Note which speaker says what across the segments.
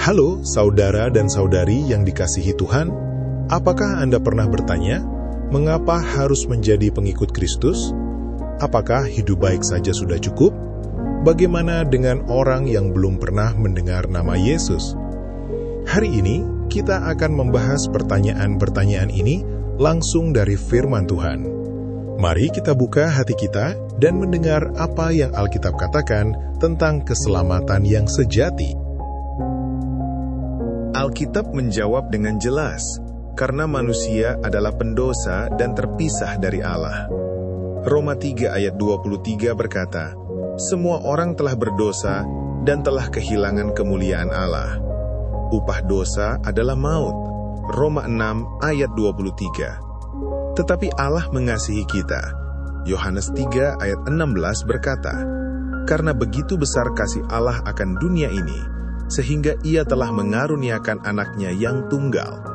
Speaker 1: Halo saudara dan saudari yang dikasihi Tuhan, apakah Anda pernah bertanya, mengapa harus menjadi pengikut Kristus? Apakah hidup baik saja sudah cukup? Bagaimana dengan orang yang belum pernah mendengar nama Yesus? Hari ini, kita akan membahas pertanyaan-pertanyaan ini langsung dari firman Tuhan. Mari kita buka hati kita dan mendengar apa yang Alkitab katakan tentang keselamatan yang sejati.
Speaker 2: Alkitab menjawab dengan jelas, karena manusia adalah pendosa dan terpisah dari Allah. Roma 3 ayat 23 berkata, semua orang telah berdosa dan telah kehilangan kemuliaan Allah. Upah dosa adalah maut. Roma 6 ayat 23. Tetapi Allah mengasihi kita. Yohanes 3 ayat 16 berkata, karena begitu besar kasih Allah akan dunia ini, sehingga ia telah mengaruniakan anaknya yang tunggal.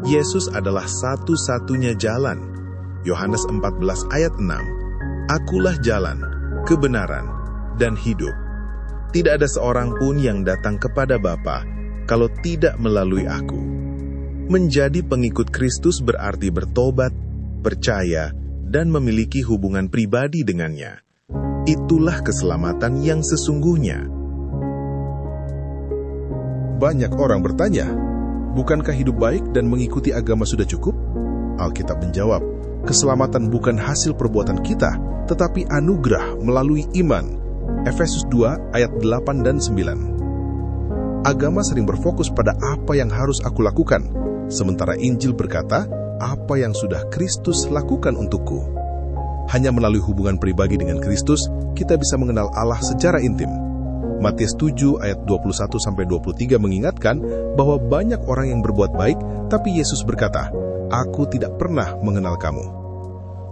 Speaker 2: Yesus adalah satu-satunya jalan. Yohanes 14 ayat 6. Akulah jalan, kebenaran, dan hidup. Tidak ada seorang pun yang datang kepada Bapa kalau tidak melalui aku. Menjadi pengikut Kristus berarti bertobat, percaya, dan memiliki hubungan pribadi dengannya. Itulah keselamatan yang sesungguhnya.
Speaker 3: Banyak orang bertanya, bukankah hidup baik dan mengikuti agama sudah cukup? Alkitab menjawab, keselamatan bukan hasil perbuatan kita, tetapi anugerah melalui iman. Efesus 2 ayat 8 dan 9. Agama sering berfokus pada apa yang harus aku lakukan, sementara Injil berkata, apa yang sudah Kristus lakukan untukku. Hanya melalui hubungan pribadi dengan Kristus, kita bisa mengenal Allah secara intim. Matius 7 ayat 21-23 mengingatkan bahwa banyak orang yang berbuat baik, tapi Yesus berkata, aku tidak pernah mengenal kamu.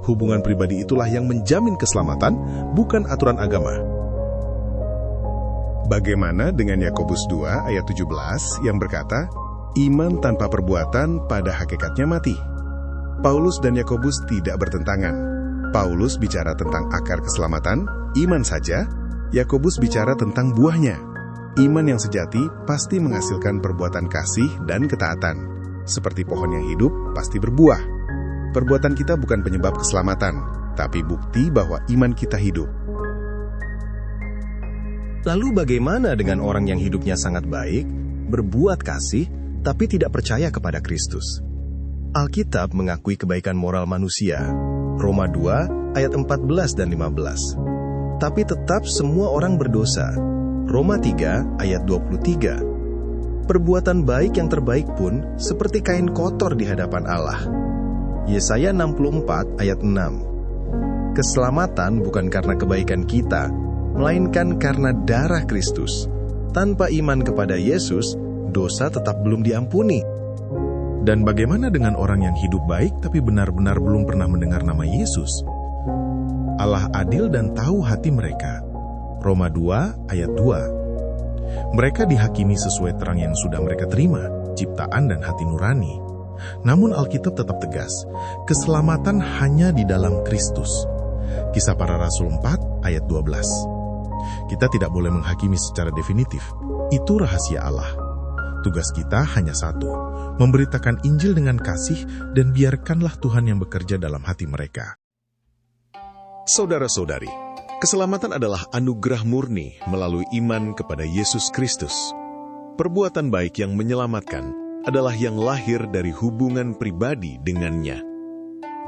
Speaker 3: Hubungan pribadi itulah yang menjamin keselamatan, bukan aturan agama.
Speaker 2: Bagaimana dengan Yakobus 2 ayat 17 yang berkata, iman tanpa perbuatan pada hakikatnya mati. Paulus dan Yakobus tidak bertentangan. Paulus bicara tentang akar keselamatan, iman saja. Yakobus bicara tentang buahnya. Iman yang sejati pasti menghasilkan perbuatan kasih dan ketaatan. Seperti pohon yang hidup pasti berbuah. Perbuatan kita bukan penyebab keselamatan, tapi bukti bahwa iman kita hidup.
Speaker 4: Lalu bagaimana dengan orang yang hidupnya sangat baik, berbuat kasih, tapi tidak percaya kepada Kristus? Alkitab mengakui kebaikan moral manusia. Roma 2 ayat 14 dan 15. Tapi tetap semua orang berdosa. Roma 3 ayat 23. Perbuatan baik yang terbaik pun seperti kain kotor di hadapan Allah. Yesaya 64 ayat 6. Keselamatan bukan karena kebaikan kita, melainkan karena darah Kristus. Tanpa iman kepada Yesus, dosa tetap belum diampuni.
Speaker 1: Dan bagaimana dengan orang yang hidup baik tapi benar-benar belum pernah mendengar nama Yesus? Allah adil dan tahu hati mereka. Roma 2 ayat 2. Mereka dihakimi sesuai terang yang sudah mereka terima, ciptaan dan hati nurani. Namun Alkitab tetap tegas, keselamatan hanya di dalam Kristus. Kisah Para Rasul 4 ayat 12. Kita tidak boleh menghakimi secara definitif. Itu rahasia Allah. Tugas kita hanya satu, memberitakan Injil dengan kasih dan biarkanlah Tuhan yang bekerja dalam hati mereka.
Speaker 2: Saudara-saudari, keselamatan adalah anugerah murni melalui iman kepada Yesus Kristus. Perbuatan baik yang menyelamatkan adalah yang lahir dari hubungan pribadi dengannya.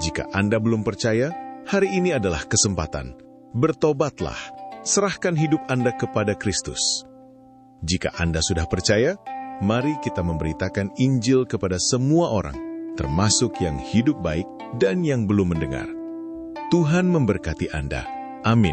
Speaker 2: Jika Anda belum percaya, hari ini adalah kesempatan. Bertobatlah, serahkan hidup Anda kepada Kristus. Jika Anda sudah percaya, mari kita memberitakan Injil kepada semua orang, termasuk yang hidup baik dan yang belum mendengar. Tuhan memberkati Anda. Amin.